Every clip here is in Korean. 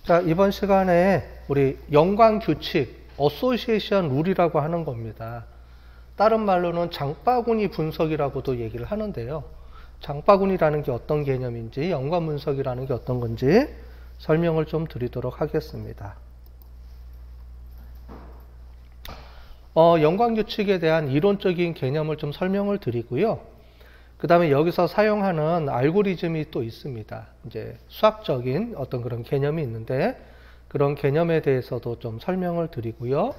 자, 이번 시간에 우리 연관 규칙, 어소시에이션 룰이라고 하는 겁니다. 다른 말로는 장바구니 분석이라고도 얘기를 하는데요. 장바구니라는 게 어떤 개념인지, 연관 분석이라는 게 어떤 건지 설명을 좀 드리도록 하겠습니다. 연관 규칙에 대한 이론적인 개념을 좀 설명을 드리고요. 그 다음에 여기서 사용하는 알고리즘이 또 있습니다. 이제 수학적인 어떤 그런 개념이 있는데 그런 개념에 대해서도 좀 설명을 드리고요.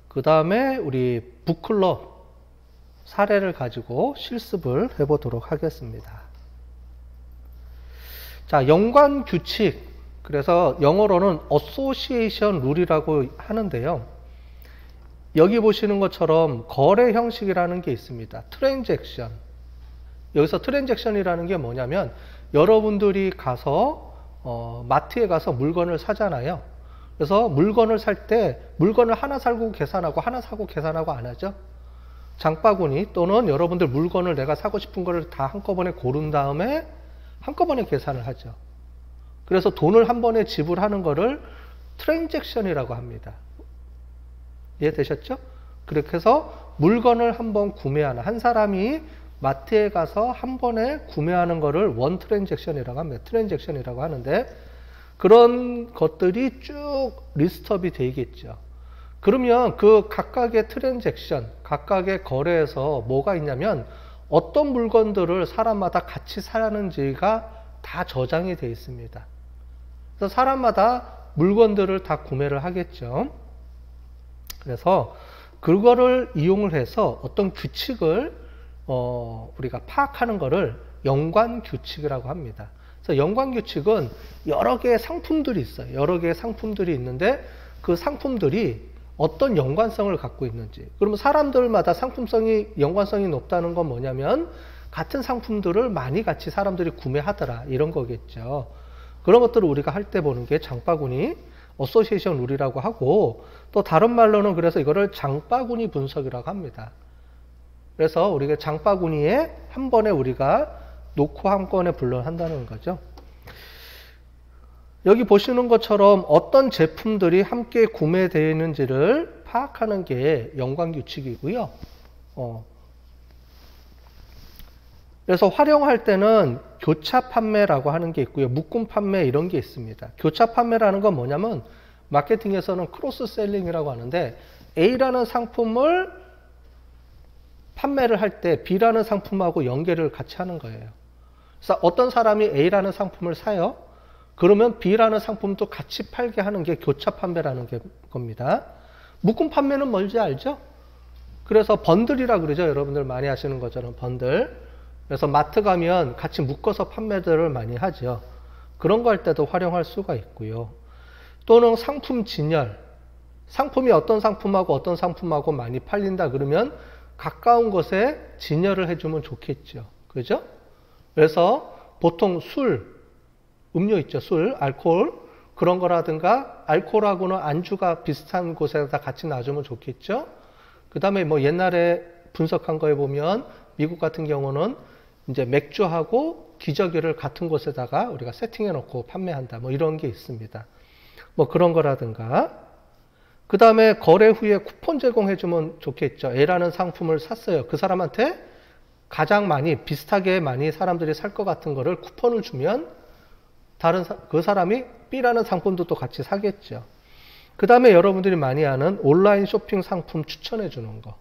그 다음에 우리 북클럽 사례를 가지고 실습을 해보도록 하겠습니다. 자, 연관 규칙. 그래서 영어로는 어소시에이션 룰이라고 하는데요. 여기 보시는 것처럼 거래 형식이라는 게 있습니다. 트랜잭션. 여기서 트랜잭션이라는 게 뭐냐면 여러분들이 가서 마트에 가서 물건을 사잖아요. 그래서 물건을 살 때 물건을 하나 사고 계산하고 하나 사고 계산하고 안 하죠. 장바구니 또는 여러분들 물건을 내가 사고 싶은 거를 다 한꺼번에 고른 다음에 한꺼번에 계산을 하죠. 그래서 돈을 한 번에 지불하는 거를 트랜잭션이라고 합니다. 이해되셨죠? 그렇게 해서 물건을 한번 구매하는 한 사람이 마트에 가서 한 번에 구매하는 거를 원 트랜잭션이라고 합니다. 트랜잭션이라고 하는데 그런 것들이 쭉 리스트업이 되겠죠. 그러면 그 각각의 트랜잭션, 각각의 거래에서 뭐가 있냐면 어떤 물건들을 사람마다 같이 사는지가 다 저장이 되어 있습니다. 그래서 사람마다 물건들을 다 구매를 하겠죠. 그래서 그거를 이용을 해서 어떤 규칙을 우리가 파악하는 거를 연관 규칙이라고 합니다. 그래서 연관 규칙은 여러 개의 상품들이 있어요. 여러 개의 상품들이 있는데 그 상품들이 어떤 연관성을 갖고 있는지. 그러면 사람들마다 상품성이 연관성이 높다는 건 뭐냐면 같은 상품들을 많이 같이 사람들이 구매하더라 이런 거겠죠. 그런 것들을 우리가 할 때 보는 게 장바구니 어소시에이션 룰이라고 하고 또 다른 말로는 그래서 이거를 장바구니 분석이라고 합니다. 그래서 우리가 장바구니에 한 번에 우리가 놓고 한꺼번에 분류한다는 거죠. 여기 보시는 것처럼 어떤 제품들이 함께 구매되어 있는지를 파악하는 게 연관 규칙이고요. 그래서 활용할 때는 교차 판매라고 하는 게 있고요. 묶음 판매 이런 게 있습니다. 교차 판매라는 건 뭐냐면 마케팅에서는 크로스 셀링이라고 하는데 A라는 상품을 판매를 할 때 B라는 상품하고 연계를 같이 하는 거예요. 그래서 어떤 사람이 A라는 상품을 사요. 그러면 B라는 상품도 같이 팔게 하는 게 교차 판매라는 겁니다. 묶음 판매는 뭔지 알죠? 그래서 번들이라고 그러죠. 여러분들 많이 아시는 것처럼 번들. 그래서 마트 가면 같이 묶어서 판매들을 많이 하죠. 그런 거 할 때도 활용할 수가 있고요. 또는 상품 진열. 상품이 어떤 상품하고 많이 팔린다 그러면 가까운 곳에 진열을 해주면 좋겠죠. 그죠? 그래서 보통 술, 음료 있죠. 술, 알코올. 그런 거라든가 알코올하고는 안주가 비슷한 곳에다 같이 놔주면 좋겠죠. 그 다음에 뭐 옛날에 분석한 거에 보면 미국 같은 경우는 이제 맥주하고 기저귀를 같은 곳에다가 우리가 세팅해 놓고 판매한다. 뭐 이런 게 있습니다. 뭐 그런 거라든가. 그 다음에 거래 후에 쿠폰 제공해주면 좋겠죠. A라는 상품을 샀어요. 그 사람한테 가장 비슷하게 많이 사람들이 살 것 같은 거를 쿠폰을 주면 그 사람이 B라는 상품도 또 같이 사겠죠. 그 다음에 여러분들이 많이 아는 온라인 쇼핑 상품 추천해 주는 거.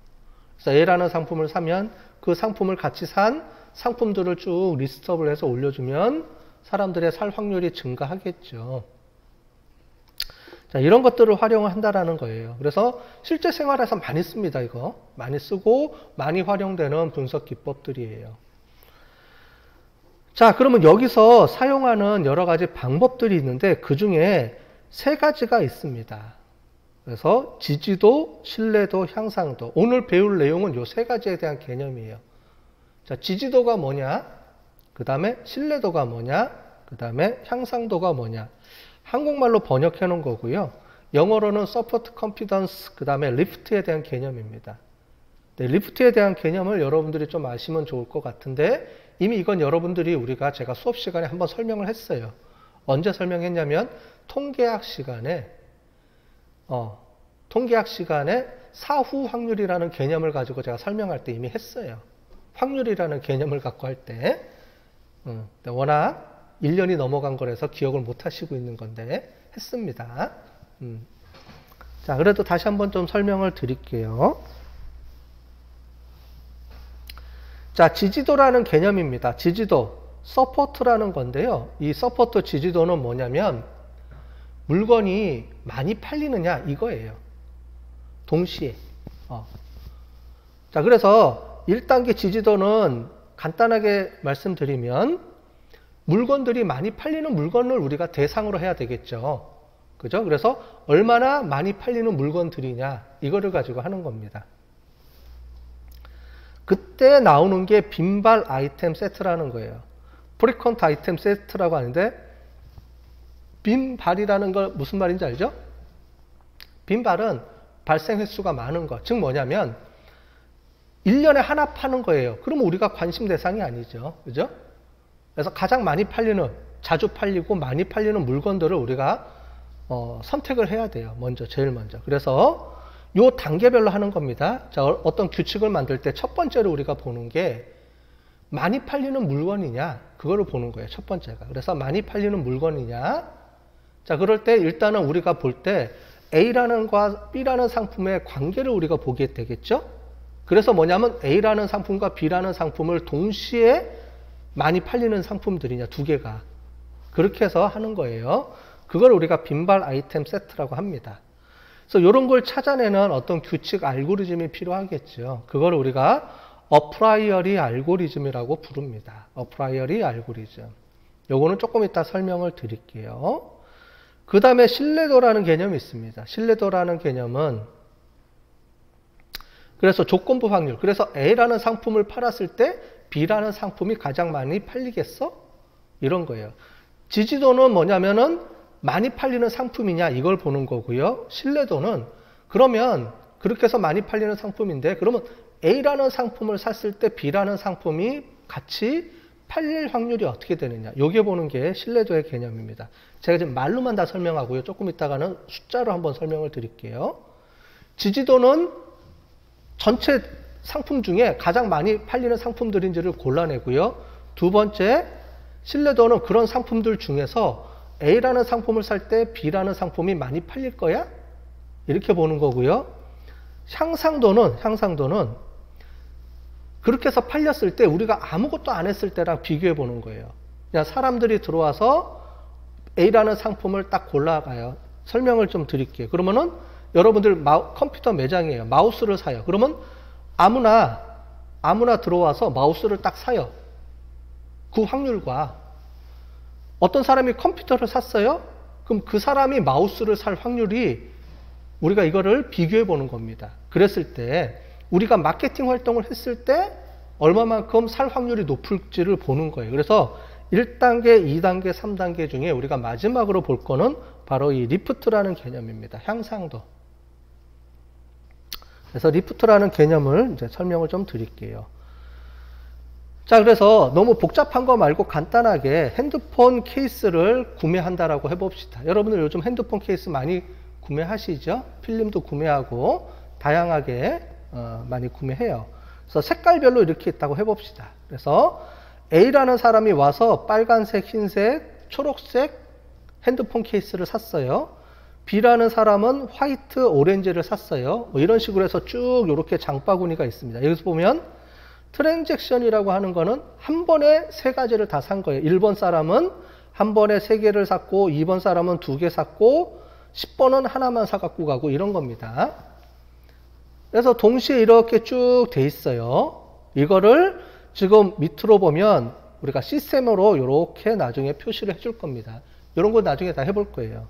그래서 A라는 상품을 사면 그 상품을 같이 산 상품들을 쭉 리스트업을 해서 올려주면 사람들의 살 확률이 증가하겠죠. 자, 이런 것들을 활용을 한다라는 거예요. 그래서 실제 생활에서 많이 씁니다, 이거. 많이 쓰고 많이 활용되는 분석 기법들이에요. 자, 그러면 여기서 사용하는 여러 가지 방법들이 있는데 그 중에 3가지가 있습니다. 그래서 지지도, 신뢰도, 향상도. 오늘 배울 내용은 이 3가지에 대한 개념이에요. 자, 지지도가 뭐냐? 그 다음에 신뢰도가 뭐냐? 그 다음에 향상도가 뭐냐? 한국말로 번역해 놓은 거고요. 영어로는 support confidence, 그 다음에 lift에 대한 개념입니다. 네, 리프트에 대한 개념을 여러분들이 좀 아시면 좋을 것 같은데 이미 이건 여러분들이 제가 수업 시간에 한번 설명을 했어요. 언제 설명했냐면 통계학 시간에 사후 확률이라는 개념을 가지고 제가 설명할 때 이미 했어요. 확률이라는 개념을 갖고 할 때 워낙 1년이 넘어간 거라서 기억을 못 하시고 있는 건데 했습니다. 자, 그래도 다시 한번 좀 설명을 드릴게요. 자, 지지도라는 개념입니다. 지지도, 서포트라는 건데요. 이 서포트 지지도는 뭐냐면 물건이 많이 팔리느냐 이거예요. 동시에. 자, 그래서 1단계 지지도는 간단하게 말씀드리면 물건들이 많이 팔리는 물건을 우리가 대상으로 해야 되겠죠. 그죠? 그래서 얼마나 많이 팔리는 물건들이냐 이거를 가지고 하는 겁니다. 그때 나오는 게 빈발 아이템 세트라는 거예요. 프리퀀트 아이템 세트라고 하는데 빈발이라는 걸 무슨 말인지 알죠? 빈발은 발생 횟수가 많은 거. 즉 뭐냐면 1년에 하나 파는 거예요. 그러면 우리가 관심 대상이 아니죠. 그죠? 그래서 가장 많이 팔리는, 자주 팔리고 많이 팔리는 물건들을 우리가 선택을 해야 돼요. 제일 먼저. 그래서 요 단계별로 하는 겁니다. 자, 어떤 규칙을 만들 때 첫 번째로 우리가 보는 게 많이 팔리는 물건이냐 그거를 보는 거예요. 첫 번째가. 그래서 많이 팔리는 물건이냐. 자, 그럴 때 일단은 우리가 볼 때 A라는 과 B라는 상품의 관계를 우리가 보게 되겠죠. 그래서 뭐냐면 A라는 상품과 B라는 상품을 동시에 많이 팔리는 상품들이냐 두 개가. 그렇게 해서 하는 거예요. 그걸 우리가 빈발 아이템 세트라고 합니다. 그래서 이런 걸 찾아내는 어떤 규칙 알고리즘이 필요하겠죠. 그걸 우리가 어프라이어리 알고리즘이라고 부릅니다. 어프라이어리 알고리즘. 요거는 조금 이따 설명을 드릴게요. 그 다음에 신뢰도라는 개념이 있습니다. 신뢰도라는 개념은 그래서 조건부 확률. 그래서 A라는 상품을 팔았을 때 B라는 상품이 가장 많이 팔리겠어? 이런 거예요. 지지도는 뭐냐면은 많이 팔리는 상품이냐 이걸 보는 거고요. 신뢰도는 그러면 그렇게 해서 많이 팔리는 상품인데 그러면 A라는 상품을 샀을 때 B라는 상품이 같이 팔릴 확률이 어떻게 되느냐 요게 보는 게 신뢰도의 개념입니다. 제가 지금 말로만 다 설명하고요. 조금 이따가는 숫자로 한번 설명을 드릴게요. 지지도는 전체 상품 중에 가장 많이 팔리는 상품들인지를 골라내고요. 두 번째 신뢰도는 그런 상품들 중에서 A라는 상품을 살 때 B라는 상품이 많이 팔릴 거야? 이렇게 보는 거고요. 향상도는 그렇게 해서 팔렸을 때 우리가 아무것도 안 했을 때랑 비교해 보는 거예요. 그냥 사람들이 들어와서 A라는 상품을 딱 골라가요. 설명을 좀 드릴게요. 그러면은 여러분들 컴퓨터 매장이에요. 마우스를 사요. 그러면 아무나 들어와서 마우스를 딱 사요. 그 확률과 어떤 사람이 컴퓨터를 샀어요? 그럼 그 사람이 마우스를 살 확률이 우리가 이거를 비교해 보는 겁니다. 그랬을 때 우리가 마케팅 활동을 했을 때 얼마만큼 살 확률이 높을지를 보는 거예요. 그래서 1단계, 2단계, 3단계 중에 우리가 마지막으로 볼 거는 바로 이 리프트라는 개념입니다. 향상도. 그래서 리프트라는 개념을 이제 설명을 좀 드릴게요. 자, 그래서 너무 복잡한 거 말고 간단하게 핸드폰 케이스를 구매한다라고 해봅시다. 여러분들 요즘 핸드폰 케이스 많이 구매하시죠? 필름도 구매하고 다양하게 많이 구매해요. 그래서 색깔별로 이렇게 있다고 해봅시다. 그래서 A라는 사람이 와서 빨간색, 흰색, 초록색 핸드폰 케이스를 샀어요. B라는 사람은 화이트, 오렌지를 샀어요. 뭐 이런 식으로 해서 쭉 이렇게 장바구니가 있습니다. 여기서 보면 트랜잭션이라고 하는 거는 한 번에 세 가지를 다 산 거예요. 1번 사람은 한 번에 3개를 샀고 2번 사람은 2개 샀고 10번은 하나만 사갖고 가고 이런 겁니다. 그래서 동시에 이렇게 쭉 돼 있어요. 이거를 지금 밑으로 보면 우리가 시스템으로 이렇게 나중에 표시를 해줄 겁니다. 이런 거 나중에 다 해볼 거예요.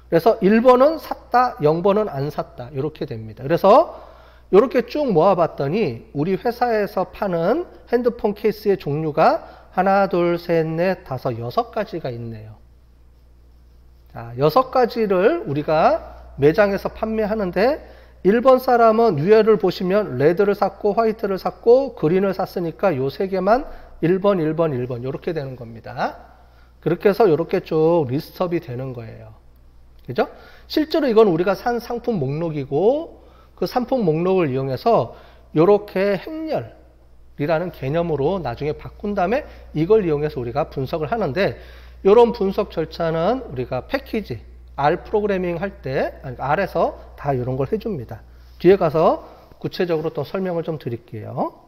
그래서 1번은 샀다, 0번은 안 샀다 이렇게 됩니다. 그래서 이렇게 쭉 모아봤더니 우리 회사에서 파는 핸드폰 케이스의 종류가 하나, 둘, 셋, 넷, 다섯, 6가지가 있네요. 자, 6가지를 우리가 매장에서 판매하는데 1번 사람은 위에를 보시면 레드를 샀고 화이트를 샀고 그린을 샀으니까 요 3개만 1번, 1번, 1번 이렇게 되는 겁니다. 그렇게 해서 이렇게 쭉 리스트업이 되는 거예요. 그죠? 실제로 이건 우리가 산 상품 목록이고 그 상품 목록을 이용해서 이렇게 행렬이라는 개념으로 나중에 바꾼 다음에 이걸 이용해서 우리가 분석을 하는데 이런 분석 절차는 우리가 패키지 R 프로그래밍 할 때 R에서 다 이런 걸 해줍니다. 뒤에 가서 구체적으로 또 설명을 좀 드릴게요.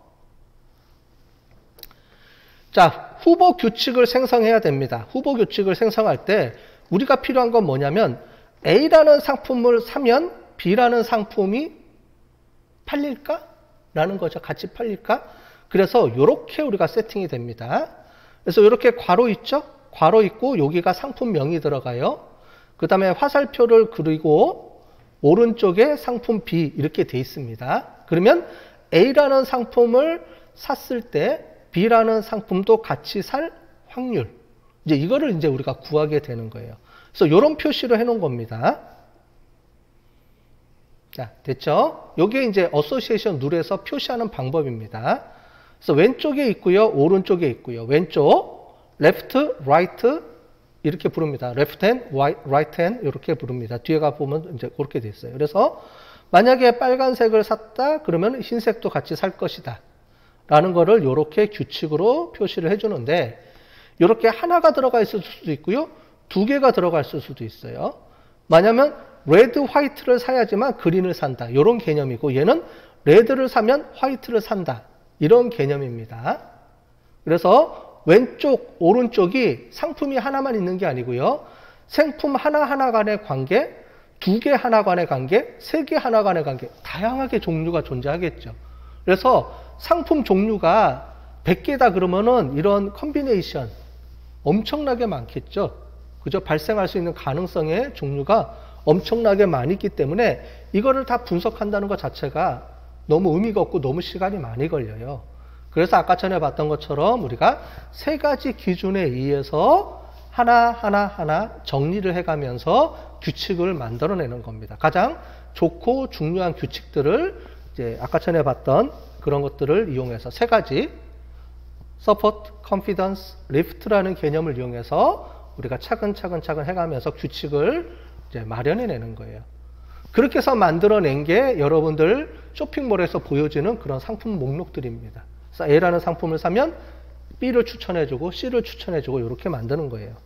자, 후보 규칙을 생성해야 됩니다. 후보 규칙을 생성할 때 우리가 필요한 건 뭐냐면 A라는 상품을 사면 B라는 상품이 팔릴까? 라는 거죠. 같이 팔릴까? 그래서 이렇게 우리가 세팅이 됩니다. 그래서 이렇게 괄호 있죠? 괄호 있고 여기가 상품명이 들어가요. 그 다음에 화살표를 그리고 오른쪽에 상품 B 이렇게 돼 있습니다. 그러면 A라는 상품을 샀을 때 B라는 상품도 같이 살 확률. 이제 이거를 이제 우리가 구하게 되는 거예요. 그래서 이런 표시를 해 놓은 겁니다. 자, 됐죠? 요게 이제 어소시에이션 룰에서 표시하는 방법입니다. 그래서 왼쪽에 있고요, 오른쪽에 있고요. 왼쪽, left, right 이렇게 부릅니다. left hand, right hand 이렇게 부릅니다. 뒤에 가 보면 이제 그렇게 돼 있어요. 그래서 만약에 빨간색을 샀다 그러면 흰색도 같이 살 것이다. 라는 거를 이렇게 규칙으로 표시를 해주는데 이렇게 하나가 들어가 있을 수도 있고요. 두 개가 들어가 있을 수도 있어요. 만약에 레드, 화이트를 사야지만 그린을 산다. 이런 개념이고 얘는 레드를 사면 화이트를 산다. 이런 개념입니다. 그래서 왼쪽, 오른쪽이 상품이 하나만 있는 게 아니고요. 상품 하나하나 간의 관계, 두 개 하나 간의 관계, 세 개 하나 간의 관계 다양하게 종류가 존재하겠죠. 그래서 상품 종류가 100개다 그러면은 이런 컨비네이션 엄청나게 많겠죠. 그죠? 발생할 수 있는 가능성의 종류가 엄청나게 많이 있기 때문에 이거를 다 분석한다는 것 자체가 너무 의미가 없고 너무 시간이 많이 걸려요. 그래서 아까 전에 봤던 것처럼 우리가 세 가지 기준에 의해서 하나 정리를 해가면서 규칙을 만들어내는 겁니다. 가장 좋고 중요한 규칙들을 이제 아까 전에 봤던 그런 것들을 이용해서 세 가지 support, confidence, lift라는 개념을 이용해서 우리가 차근차근 해가면서 규칙을 이제 마련해내는 거예요. 그렇게 해서 만들어낸 게 여러분들 쇼핑몰에서 보여지는 그런 상품 목록들입니다. 그래서 A라는 상품을 사면 B를 추천해주고 C를 추천해주고 이렇게 만드는 거예요.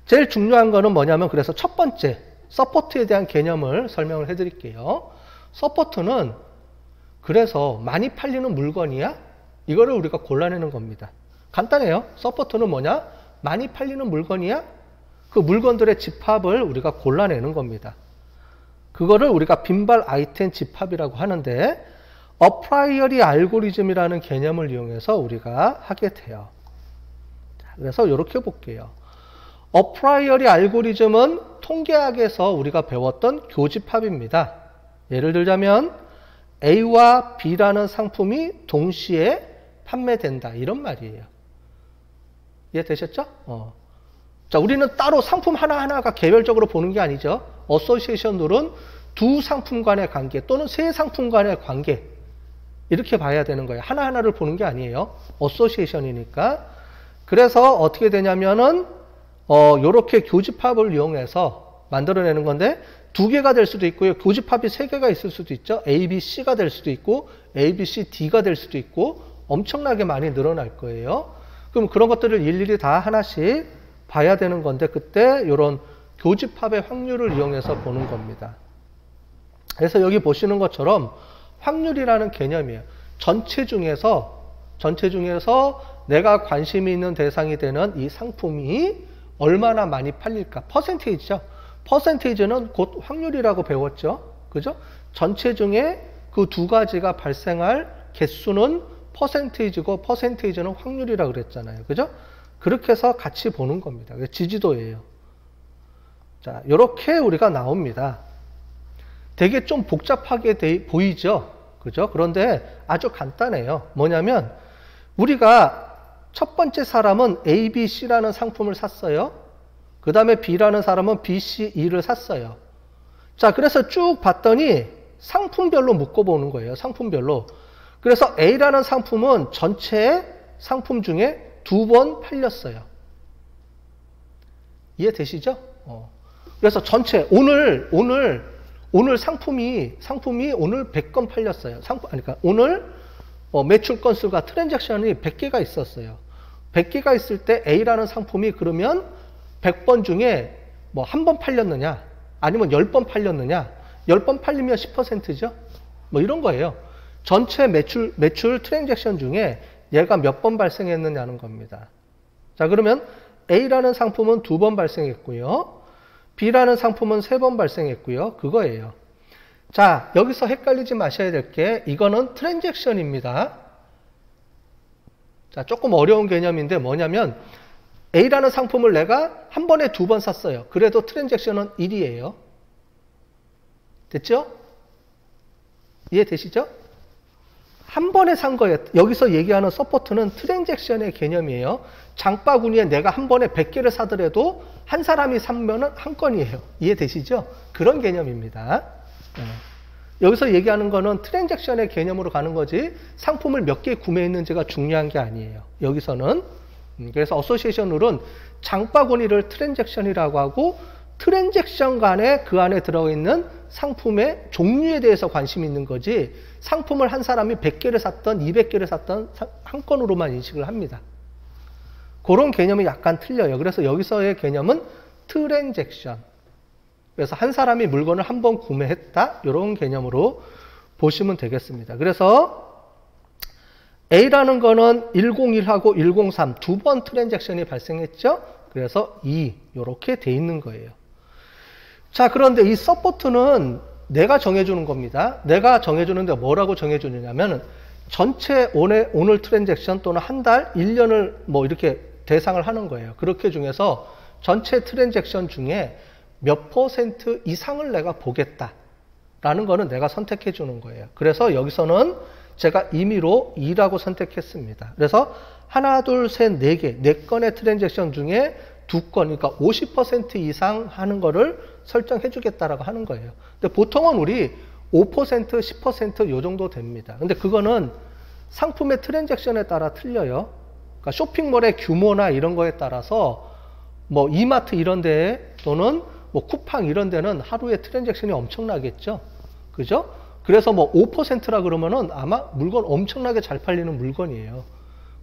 제일 중요한 거는 뭐냐면 그래서 첫 번째 서포트에 대한 개념을 설명을 해드릴게요. 서포트는 그래서 많이 팔리는 물건이야? 이거를 우리가 골라내는 겁니다. 간단해요. 서포트는 뭐냐? 많이 팔리는 물건이야? 그 물건들의 집합을 우리가 골라내는 겁니다. 그거를 우리가 빈발 아이템 집합이라고 하는데 어프라이어리 알고리즘이라는 개념을 이용해서 우리가 하게 돼요. 그래서 이렇게 볼게요. 어프라이어리 알고리즘은 통계학에서 우리가 배웠던 교집합입니다. 예를 들자면 A와 B라는 상품이 동시에 판매된다. 이런 말이에요. 이해되셨죠? 자, 우리는 따로 상품 하나하나가 개별적으로 보는 게 아니죠. 어소시에이션 룰은 두 상품 간의 관계 또는 세 상품 간의 관계 이렇게 봐야 되는 거예요. 하나하나를 보는 게 아니에요. 어소시에이션이니까. 그래서 어떻게 되냐면은 요렇게 교집합을 이용해서 만들어내는 건데 두 개가 될 수도 있고요. 교집합이 세 개가 있을 수도 있죠. A, B, C가 될 수도 있고 A, B, C, D가 될 수도 있고 엄청나게 많이 늘어날 거예요. 그럼 그런 것들을 일일이 다 하나씩 봐야 되는 건데 그때 이런 교집합의 확률을 이용해서 보는 겁니다. 그래서 여기 보시는 것처럼 확률이라는 개념이에요. 전체 중에서 내가 관심이 있는 대상이 되는 이 상품이 얼마나 많이 팔릴까? 퍼센테이지죠. 퍼센테이지는 곧 확률이라고 배웠죠. 그죠? 전체 중에 그 두 가지가 발생할 개수는 퍼센테이지고 퍼센테이지는 확률이라고 그랬잖아요. 그죠? 그렇게 해서 같이 보는 겁니다. 지지도예요. 자, 이렇게 우리가 나옵니다. 되게 좀 복잡하게 보이죠? 그죠? 그런데 아주 간단해요. 뭐냐면 우리가 첫 번째 사람은 A, B, C라는 상품을 샀어요. 그 다음에 B라는 사람은 B, C, E를 샀어요. 자, 그래서 쭉 봤더니 상품별로 묶어보는 거예요. 상품별로. 그래서 A라는 상품은 전체 상품 중에 2번 팔렸어요. 이해되시죠? 그래서 전체 오늘 상품이 오늘 100건 팔렸어요. 그러니까 오늘 매출 건수가 트랜잭션이 100개가 있었어요. 100개가 있을 때 A라는 상품이 그러면 100번 중에 뭐 한 번 팔렸느냐, 아니면 10번 팔렸느냐, 10번 팔리면 10%죠? 뭐 이런 거예요. 전체 매출 트랜잭션 중에 얘가 몇 번 발생했느냐는 겁니다. 자, 그러면 A라는 상품은 2번 발생했고요. B라는 상품은 3번 발생했고요. 그거예요. 자, 여기서 헷갈리지 마셔야 될 게 이거는 트랜잭션입니다. 자, 조금 어려운 개념인데 뭐냐면 A라는 상품을 내가 한 번에 2번 샀어요. 그래도 트랜잭션은 1이에요. 됐죠? 이해되시죠? 한 번에 산 거예요. 여기서 얘기하는 서포트는 트랜잭션의 개념이에요. 장바구니에 내가 한 번에 100개를 사더라도 한 사람이 사면은 한 건이에요. 이해되시죠? 그런 개념입니다. 여기서 얘기하는 거는 트랜잭션의 개념으로 가는 거지 상품을 몇 개 구매했는지가 중요한 게 아니에요. 여기서는. 그래서 어소시에이션 룰은 장바구니를 트랜잭션이라고 하고 트랜잭션 간에 그 안에 들어있는 상품의 종류에 대해서 관심이 있는 거지 상품을 한 사람이 100개를 샀던 200개를 샀던 한 건으로만 인식을 합니다. 그런 개념이 약간 틀려요. 그래서 여기서의 개념은 트랜잭션. 그래서 한 사람이 물건을 한 번 구매했다 이런 개념으로 보시면 되겠습니다. 그래서 A라는 거는 101하고 103 두 번 트랜잭션이 발생했죠. 그래서 2 이렇게 돼 있는 거예요. 자, 그런데 이 서포트는 내가 정해주는 겁니다. 내가 정해주는데 뭐라고 정해주느냐면 전체 오늘 트랜잭션 또는 한 달, 1년을 뭐 이렇게 대상을 하는 거예요. 그렇게 중에서 전체 트랜잭션 중에 몇 % 이상을 내가 보겠다라는 거는 내가 선택해 주는 거예요. 그래서 여기서는 제가 임의로 2라고 선택했습니다. 그래서 하나, 둘, 셋, 4개, 4건의 트랜잭션 중에 2건, 그러니까 50% 이상 하는 거를 설정해 주겠다라고 하는 거예요. 근데 보통은 우리 5%, 10% 요 정도 됩니다. 근데 그거는 상품의 트랜잭션에 따라 틀려요. 그러니까 쇼핑몰의 규모나 이런 거에 따라서 뭐 이마트 이런 데 또는 뭐 쿠팡 이런 데는 하루에 트랜잭션이 엄청나겠죠. 그죠? 그래서 뭐 5%라 그러면은 아마 물건 엄청나게 잘 팔리는 물건이에요.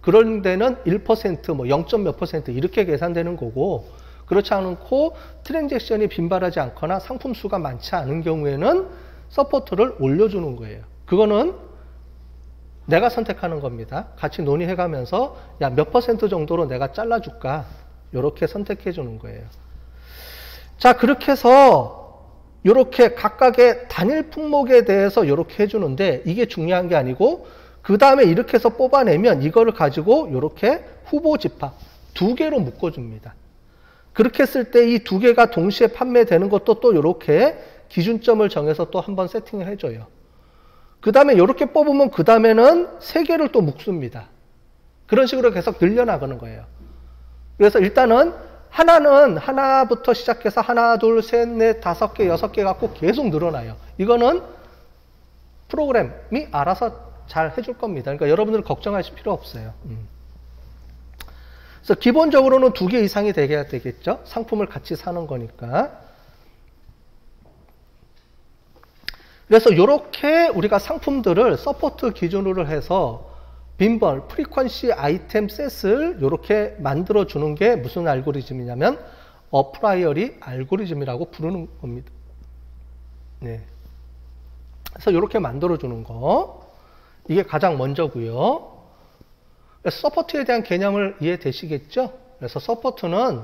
그런 데는 1%, 뭐 0. 몇 % 이렇게 계산되는 거고, 그렇지 않고 트랜잭션이 빈발하지 않거나 상품 수가 많지 않은 경우에는 서포트를 올려주는 거예요. 그거는 내가 선택하는 겁니다. 같이 논의해가면서 야, 몇 % 정도로 내가 잘라줄까? 이렇게 선택해 주는 거예요. 자, 그렇게 해서 이렇게 각각의 단일 품목에 대해서 이렇게 해주는데 이게 중요한 게 아니고 그 다음에 이렇게 해서 뽑아내면 이거를 가지고 이렇게 후보 집합 2개로 묶어줍니다. 그렇게 했을 때 이 2개가 동시에 판매되는 것도 또 이렇게 기준점을 정해서 또 한번 세팅을 해줘요. 그 다음에 이렇게 뽑으면 그 다음에는 3개를 또 묶습니다. 그런 식으로 계속 늘려나가는 거예요. 그래서 일단은 하나부터 시작해서 하나, 둘, 셋, 넷, 5개, 6개 갖고 계속 늘어나요. 이거는 프로그램이 알아서 잘 해줄 겁니다. 그러니까 여러분들 걱정하실 필요 없어요. 그래서 기본적으로는 2개 이상이 되게 되겠죠. 상품을 같이 사는 거니까. 그래서 이렇게 우리가 상품들을 서포트 기준으로 해서 빈벌, 프리퀀시 아이템 셋을 이렇게 만들어주는 게 무슨 알고리즘이냐면 어프라이어리 알고리즘이라고 부르는 겁니다. 네. 그래서 이렇게 만들어주는 거. 이게 가장 먼저고요. 서포트에 대한 개념을 이해되시겠죠? 그래서 서포트는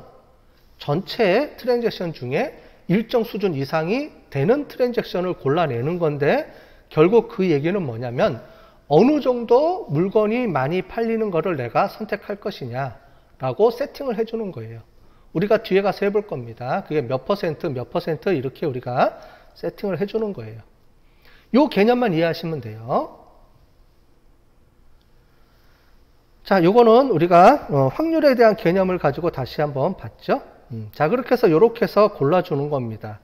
전체 트랜잭션 중에 일정 수준 이상이 되는 트랜잭션을 골라내는 건데 결국 그 얘기는 뭐냐면 어느 정도 물건이 많이 팔리는 거를 내가 선택할 것이냐라고 세팅을 해주는 거예요. 우리가 뒤에 가서 해볼 겁니다. 그게 몇 % 이렇게 우리가 세팅을 해주는 거예요. 이 개념만 이해하시면 돼요. 자, 요거는 우리가 확률에 대한 개념을 가지고 다시 한번 봤죠. 자, 그렇게 해서 이렇게 해서 골라주는 겁니다.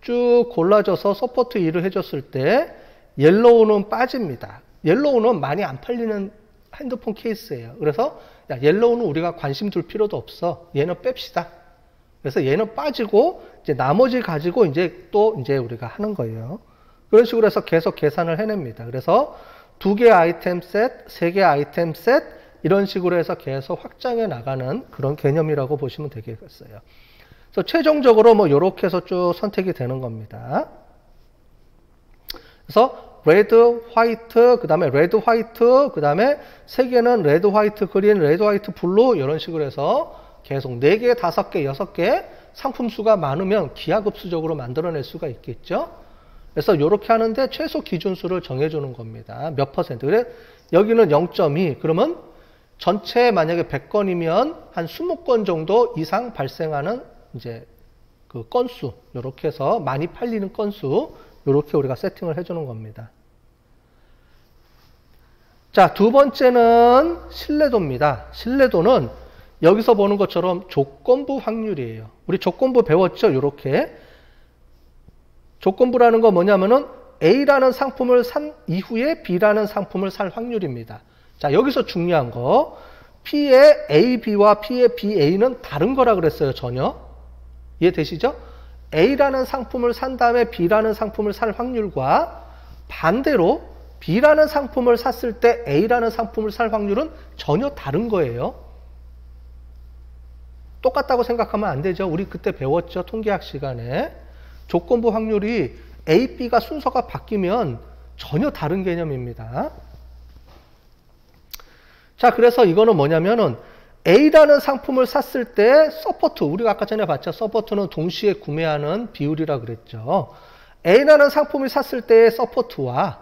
쭉 골라줘서 서포트 2를 해줬을 때 옐로우는 빠집니다. 옐로우는 많이 안 팔리는 핸드폰 케이스예요. 그래서 야, 옐로우는 우리가 관심 둘 필요도 없어. 얘는 뺍시다. 그래서 얘는 빠지고 이제 나머지 가지고 이제 또 이제 우리가 하는 거예요. 그런 식으로 해서 계속 계산을 해냅니다. 그래서 2개 아이템 셋, 3개 아이템 셋 이런 식으로 해서 계속 확장해 나가는 그런 개념이라고 보시면 되겠어요. 그래서 최종적으로 뭐 이렇게 해서 쭉 선택이 되는 겁니다. 그래서 레드, 화이트, 그 다음에 레드, 화이트, 그 다음에 3개는 레드, 화이트, 그린, 레드, 화이트, 블루 이런 식으로 해서 계속 4개, 5개, 6개 상품 수가 많으면 기하급수적으로 만들어낼 수가 있겠죠. 그래서 이렇게 하는데 최소 기준수를 정해주는 겁니다. 몇 퍼센트. 그래 여기는 0.2 그러면 전체 만약에 100건이면 한 20건 정도 이상 발생하는 이제 그 건수 이렇게 해서 많이 팔리는 건수 이렇게 우리가 세팅을 해주는 겁니다. 자, 두 번째는 신뢰도입니다. 신뢰도는 여기서 보는 것처럼 조건부 확률이에요. 우리 조건부 배웠죠? 이렇게. 조건부라는 건 뭐냐면은 A라는 상품을 산 이후에 B라는 상품을 살 확률입니다. 자, 여기서 중요한 거. P의 A-B와 P의 B-A는 다른 거라 그랬어요, 전혀. 이해되시죠? A라는 상품을 산 다음에 B라는 상품을 살 확률과 반대로 B라는 상품을 샀을 때 A라는 상품을 살 확률은 전혀 다른 거예요. 똑같다고 생각하면 안 되죠. 우리 그때 배웠죠. 통계학 시간에. 조건부 확률이 A, B가 순서가 바뀌면 전혀 다른 개념입니다. 자, 그래서 이거는 뭐냐면은 A라는 상품을 샀을 때 서포트, 우리가 아까 전에 봤죠. 서포트는 동시에 구매하는 비율이라 그랬죠. A라는 상품을 샀을 때의 서포트와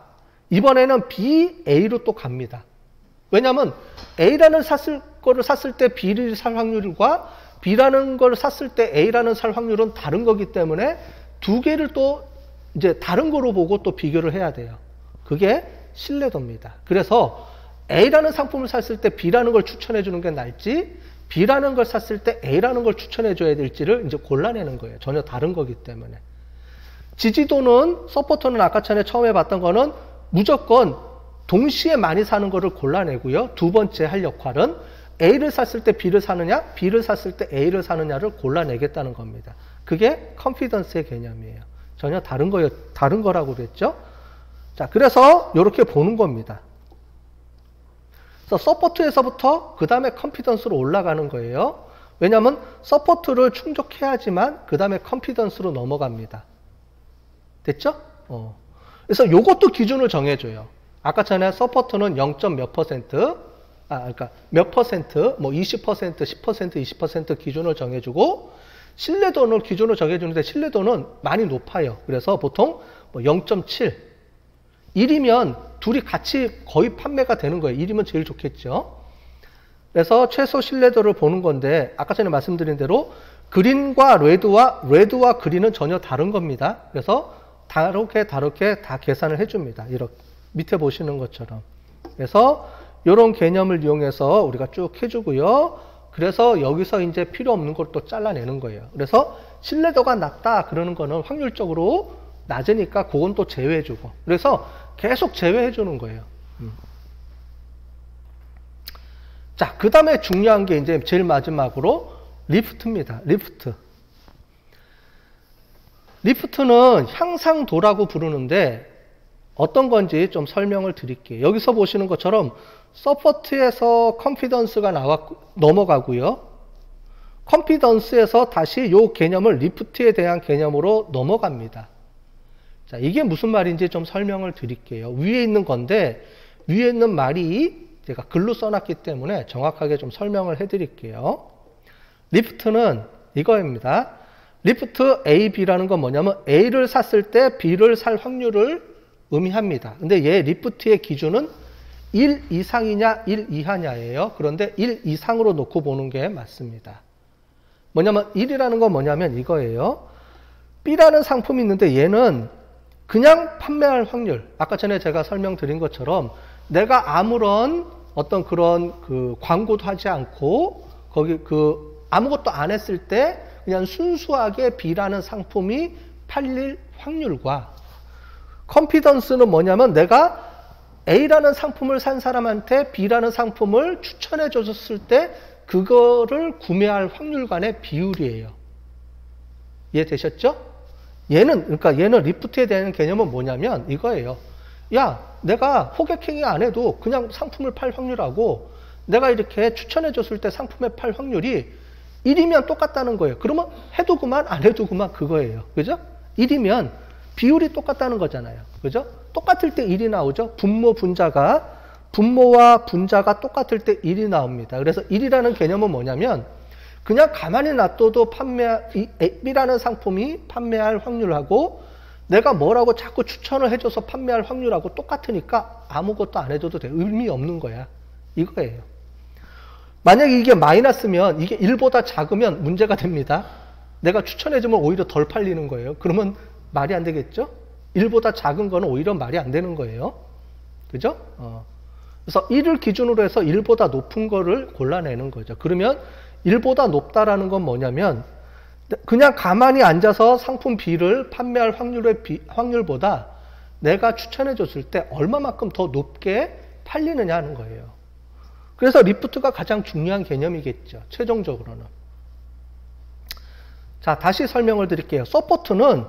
이번에는 B, A로 또 갑니다. 왜냐하면 A라는 거를 샀을 때 B를 살 확률과 B라는 걸 샀을 때 A라는 살 확률은 다른 거기 때문에 두 개를 또 이제 다른 거로 보고 또 비교를 해야 돼요. 그게 신뢰도입니다. 그래서 A라는 상품을 샀을 때 B라는 걸 추천해 주는 게 나을지 B라는 걸 샀을 때 A라는 걸 추천해 줘야 될지를 이제 골라내는 거예요. 전혀 다른 거기 때문에. 지지도는 서포터는 아까 전에 처음에 봤던 거는 무조건 동시에 많이 사는 거를 골라내고요. 두 번째 할 역할은 A를 샀을 때 B를 사느냐, B를 샀을 때 A를 사느냐를 골라내겠다는 겁니다. 그게 컨피던스의 개념이에요. 전혀 다른 거라고 그랬죠. 자, 그래서 이렇게 보는 겁니다. 그래서 서포트에서부터 그 다음에 컨피던스로 올라가는 거예요. 왜냐하면 서포트를 충족해야지만 그 다음에 컨피던스로 넘어갑니다. 됐죠? 그래서 이것도 기준을 정해줘요. 아까 전에 서포트는 0. 몇 퍼센트, 그러니까 몇 퍼센트, 뭐 20%, 10%, 20% 기준을 정해주고 신뢰도는 기준을 정해주는데 신뢰도는 많이 높아요. 그래서 보통 뭐 0.7, 1이면 둘이 같이 거의 판매가 되는 거예요. 1이면 제일 좋겠죠. 그래서 최소 신뢰도를 보는 건데 아까 전에 말씀드린 대로 그린과 레드와 그린은 전혀 다른 겁니다. 그래서 다르게 다 계산을 해줍니다. 이렇게 밑에 보시는 것처럼. 그래서 이런 개념을 이용해서 우리가 쭉 해주고요. 그래서 여기서 이제 필요 없는 걸 또 잘라내는 거예요. 그래서 신뢰도가 낮다 그러는 거는 확률적으로 낮으니까 그건 또 제외해주고. 그래서 계속 제외해주는 거예요. 자, 그 다음에 중요한 게 이제 제일 마지막으로 리프트입니다. 리프트는 향상도라고 부르는데 어떤 건지 좀 설명을 드릴게요. 여기서 보시는 것처럼 서포트에서 컨피던스가 넘어가고요. 컨피던스에서 다시 이 개념을 리프트에 대한 개념으로 넘어갑니다. 자, 이게 무슨 말인지 좀 설명을 드릴게요. 위에 있는 건데 위에 있는 말이 제가 글로 써놨기 때문에 정확하게 좀 설명을 해드릴게요. 리프트는 이거입니다. 리프트 A, B라는 건 뭐냐면 A를 샀을 때 B를 살 확률을 의미합니다. 근데 얘 리프트의 기준은 1 이상이냐 1 이하냐예요. 그런데 1 이상으로 놓고 보는 게 맞습니다. 뭐냐면 1이라는 건 뭐냐면 이거예요. B라는 상품이 있는데 얘는 그냥 판매할 확률. 아까 전에 제가 설명드린 것처럼 내가 아무런 어떤 그런 그 광고도 하지 않고 거기 아무것도 안 했을 때 그냥 순수하게 B라는 상품이 팔릴 확률과 컨피던스는 뭐냐면 내가 A라는 상품을 산 사람한테 B라는 상품을 추천해 줬을 때 그거를 구매할 확률 간의 비율이에요. 이해되셨죠? 그러니까 얘는 리프트에 대한 개념은 뭐냐면 이거예요. 야, 내가 호객행위 안 해도 그냥 상품을 팔 확률하고 내가 이렇게 추천해 줬을 때 상품에 팔 확률이 1이면 똑같다는 거예요. 그러면 해도 그만, 안 해도 그만 그거예요. 그죠? 1이면 비율이 똑같다는 거잖아요. 그죠? 똑같을 때 1이 나오죠? 분모와 분자가 똑같을 때 1이 나옵니다. 그래서 1이라는 개념은 뭐냐면 그냥 가만히 놔둬도 B라는 상품이 판매할 확률하고 내가 뭐라고 자꾸 추천을 해줘서 판매할 확률하고 똑같으니까 아무것도 안 해줘도 돼. 의미 없는 거야. 이거예요. 만약에 이게 마이너스면 이게 1보다 작으면 문제가 됩니다. 내가 추천해주면 오히려 덜 팔리는 거예요. 그러면 말이 안 되겠죠? 1보다 작은 거는 오히려 말이 안 되는 거예요. 그죠? 그래서 1을 기준으로 해서 1보다 높은 거를 골라내는 거죠. 그러면 1보다 높다라는 건 뭐냐면 그냥 가만히 앉아서 상품 B를 판매할 확률보다 내가 추천해줬을 때 얼마만큼 더 높게 팔리느냐 하는 거예요. 그래서 리프트가 가장 중요한 개념이겠죠. 최종적으로는. 자, 다시 설명을 드릴게요. 서포트는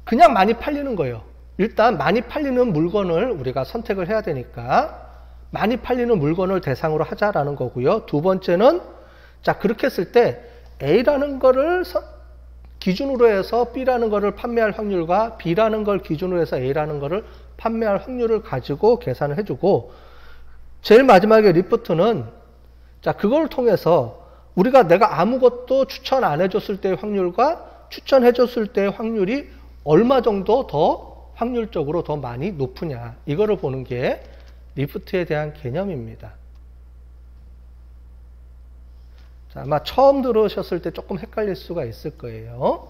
그냥 많이 팔리는 거예요. 일단 많이 팔리는 물건을 우리가 선택을 해야 되니까 많이 팔리는 물건을 대상으로 하자라는 거고요. 두 번째는 자, 그렇게 했을 때 A라는 거를 기준으로 해서 B라는 거를 판매할 확률과 B라는 걸 기준으로 해서 A라는 거를 판매할 확률을 가지고 계산을 해주고 제일 마지막에 리프트는 자, 그걸 통해서 내가 아무것도 추천 안 해줬을 때의 확률과 추천해줬을 때의 확률이 얼마 정도 더 확률적으로 더 많이 높으냐 이거를 보는 게 리프트에 대한 개념입니다. 자, 아마 처음 들으셨을 때 조금 헷갈릴 수가 있을 거예요.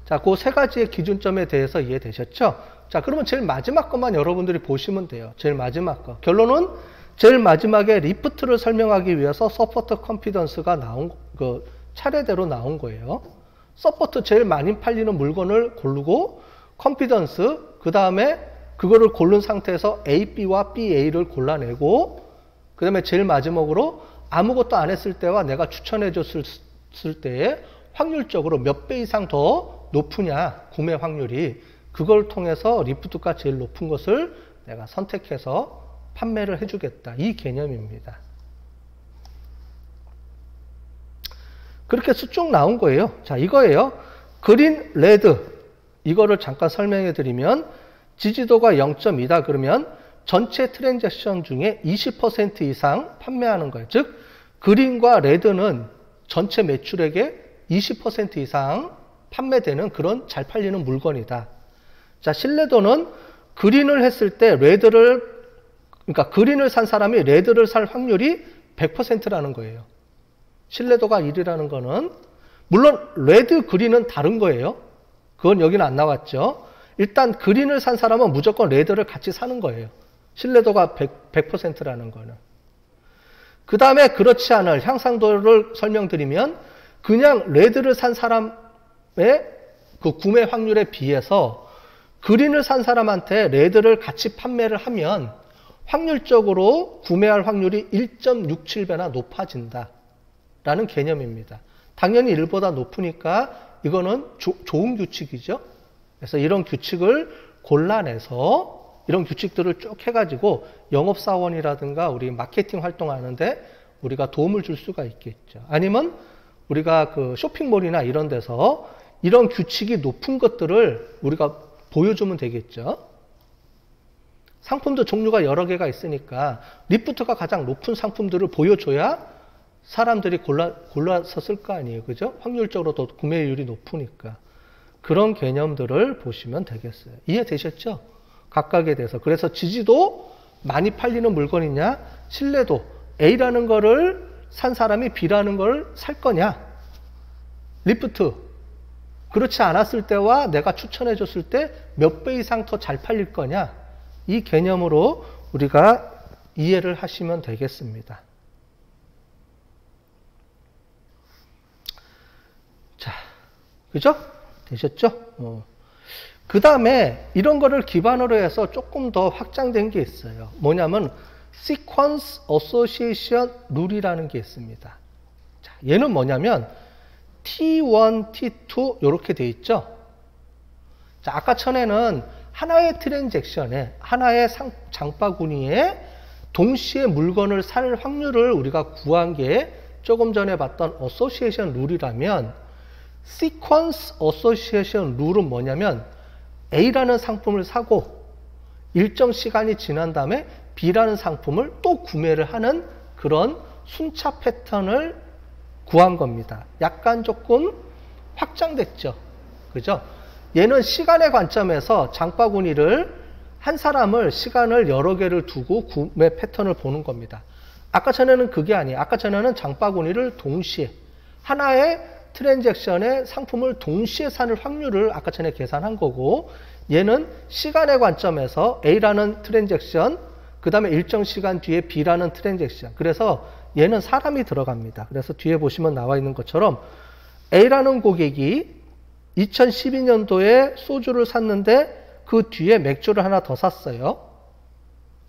자, 그 세 가지의 기준점에 대해서 이해되셨죠? 자, 그러면 제일 마지막 것만 여러분들이 보시면 돼요. 제일 마지막 거. 결론은 제일 마지막에 리프트를 설명하기 위해서 서포트 컨피던스가 차례대로 나온 거예요. 서포트 제일 많이 팔리는 물건을 고르고 컨피던스 그 다음에 그거를 고른 상태에서 A, B와 B, A를 골라내고 그 다음에 제일 마지막으로 아무것도 안 했을 때와 내가 추천해 줬을 때에 확률적으로 몇 배 이상 더 높으냐 구매 확률이 그걸 통해서 리프트가 제일 높은 것을 내가 선택해서 판매를 해주겠다 이 개념입니다. 그렇게 쭉 나온 거예요. 자, 이거예요. 그린, 레드 이거를 잠깐 설명해 드리면 지지도가 0.2다 그러면 전체 트랜잭션 중에 20% 이상 판매하는 거예요. 즉 그린과 레드는 전체 매출액의 20% 이상 판매되는 그런 잘 팔리는 물건이다. 자, 신뢰도는 그린을 했을 때 그러니까 그린을 산 사람이 레드를 살 확률이 100%라는 거예요. 신뢰도가 1이라는 거는 물론 레드, 그린은 다른 거예요. 그건 여기는 안 나왔죠. 일단 그린을 산 사람은 무조건 레드를 같이 사는 거예요. 신뢰도가 100%라는 거는. 그 다음에 그렇지 않을 향상도를 설명드리면 그냥 레드를 산 사람의 그 구매 확률에 비해서 그린을 산 사람한테 레드를 같이 판매를 하면 확률적으로 구매할 확률이 1.67배나 높아진다 라는 개념입니다. 당연히 1보다 높으니까 이거는 좋은 규칙이죠. 그래서 이런 규칙을 골라내서 이런 규칙들을 쭉 해가지고 영업사원이라든가 우리 마케팅 활동하는데 우리가 도움을 줄 수가 있겠죠. 아니면 우리가 그 쇼핑몰이나 이런 데서 이런 규칙이 높은 것들을 우리가 보여주면 되겠죠. 상품도 종류가 여러 개가 있으니까 리프트가 가장 높은 상품들을 보여줘야 사람들이 골라서 쓸 거 아니에요. 그죠? 확률적으로 더 구매율이 높으니까. 그런 개념들을 보시면 되겠어요. 이해되셨죠? 각각에 대해서. 그래서 지지도 많이 팔리는 물건이냐, 신뢰도 A라는 거를 산 사람이 B라는 걸 살 거냐, 리프트 그렇지 않았을 때와 내가 추천해 줬을 때 몇 배 이상 더 잘 팔릴 거냐, 이 개념으로 우리가 이해를 하시면 되겠습니다. 자, 그죠? 되셨죠? 그 다음에 이런 거를 기반으로 해서 조금 더 확장된 게 있어요. 뭐냐면 Sequence Association 룰이라는 게 있습니다. 자, 얘는 뭐냐면 T1, T2 이렇게 돼 있죠. 자, 아까 전에는 하나의 트랜잭션에 하나의 장바구니에 동시에 물건을 살 확률을 우리가 구한 게 조금 전에 봤던 어소시에이션 룰이라면, 시퀀스 어소시에이션 룰은 뭐냐면 A라는 상품을 사고 일정 시간이 지난 다음에 B라는 상품을 또 구매를 하는 그런 순차 패턴을 구한 겁니다. 약간 조금 확장됐죠. 그죠? 얘는 시간의 관점에서 장바구니를 한 사람을 시간을 여러 개를 두고 구매 패턴을 보는 겁니다. 아까 전에는 그게 아니에요. 아까 전에는 장바구니를 동시에 하나의 트랜잭션의 상품을 동시에 사는 확률을 아까 전에 계산한 거고, 얘는 시간의 관점에서 A라는 트랜잭션, 그 다음에 일정 시간 뒤에 B라는 트랜잭션. 그래서 얘는 사람이 들어갑니다. 그래서 뒤에 보시면 나와 있는 것처럼 A라는 고객이 2012년도에 소주를 샀는데 그 뒤에 맥주를 하나 더 샀어요.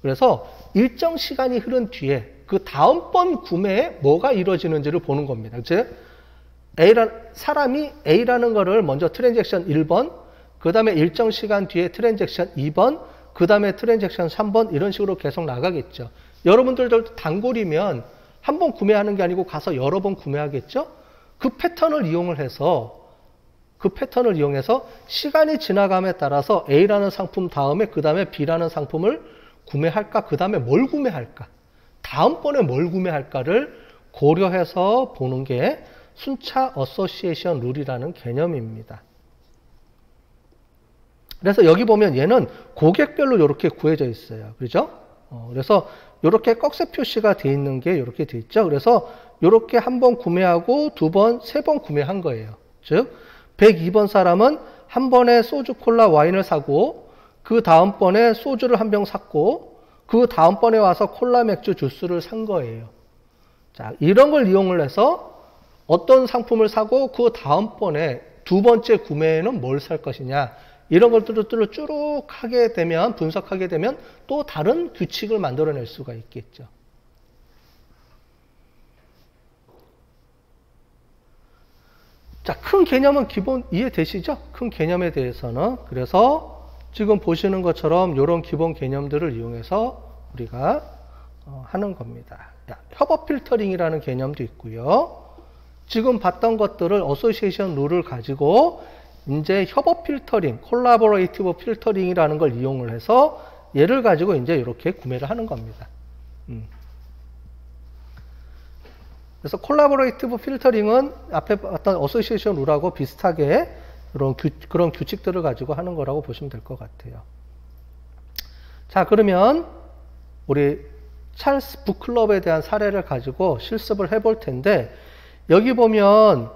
그래서 일정 시간이 흐른 뒤에 그 다음번 구매에 뭐가 이루어지는지를 보는 겁니다. 즉 사람이 A라는 거를 먼저 트랜잭션 1번, 그 다음에 일정 시간 뒤에 트랜잭션 2번, 그 다음에 트랜잭션 3번, 이런 식으로 계속 나가겠죠. 여러분들도 단골이면 한 번 구매하는 게 아니고 가서 여러 번 구매하겠죠. 그 패턴을 이용해서 시간이 지나감에 따라서 A라는 상품 다음에 그 다음에 B라는 상품을 구매할까, 그 다음에 뭘 구매할까, 다음번에 뭘 구매할까를 고려해서 보는 게 순차 어소시에이션 룰이라는 개념입니다. 그래서 여기 보면 얘는 고객별로 이렇게 구해져 있어요. 그렇죠? 그래서 이렇게 꺽쇠 표시가 되어 있는 게 이렇게 되어 있죠. 그래서 이렇게 한 번 구매하고 두 번, 세 번 구매한 거예요. 즉 102번 사람은 한 번에 소주, 콜라, 와인을 사고 그 다음번에 소주를 한 병 샀고 그 다음번에 와서 콜라, 맥주, 주스를 산 거예요. 자, 이런 걸 이용을 해서 어떤 상품을 사고 그 다음번에 두 번째 구매에는 뭘 살 것이냐, 이런 것들을 쭉 하게 되면, 분석하게 되면 또 다른 규칙을 만들어낼 수가 있겠죠. 자, 큰 개념은 기본 이해되시죠? 큰 개념에 대해서는. 그래서 지금 보시는 것처럼 이런 기본 개념들을 이용해서 우리가 하는 겁니다. 협업 필터링이라는 개념도 있고요. 지금 봤던 것들을 어소시에이션 룰을 가지고 이제 협업 필터링, 콜라보레이티브 필터링이라는 걸 이용을 해서 얘를 가지고 이제 이렇게 구매를 하는 겁니다. 그래서 콜라보레이티브 필터링은 앞에 봤던 어소시에이션 룰하고 비슷하게 그런 규칙들을 가지고 하는 거라고 보시면 될 것 같아요. 자, 그러면 우리 찰스 북클럽에 대한 사례를 가지고 실습을 해볼 텐데, 여기 보면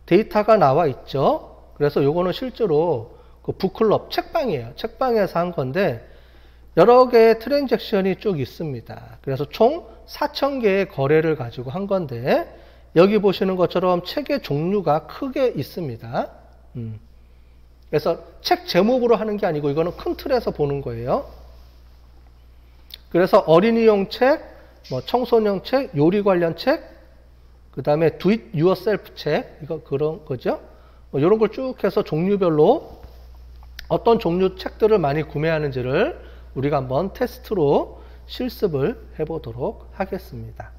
데이터가 나와 있죠. 그래서 요거는 실제로 그 북클럽 책방이에요. 책방에서 한 건데 여러 개의 트랜잭션이 쭉 있습니다. 그래서 총 4,000개의 거래를 가지고 한 건데, 여기 보시는 것처럼 책의 종류가 크게 있습니다. 그래서 책 제목으로 하는 게 아니고 이거는 큰 틀에서 보는 거예요. 그래서 어린이용 책, 청소년 책, 요리 관련 책, 그 다음에 do it yourself 책, 이거 그런 거죠. 이런 걸 쭉 해서 종류별로 어떤 종류 책들을 많이 구매하는지를 우리가 한번 테스트로 실습을 해보도록 하겠습니다.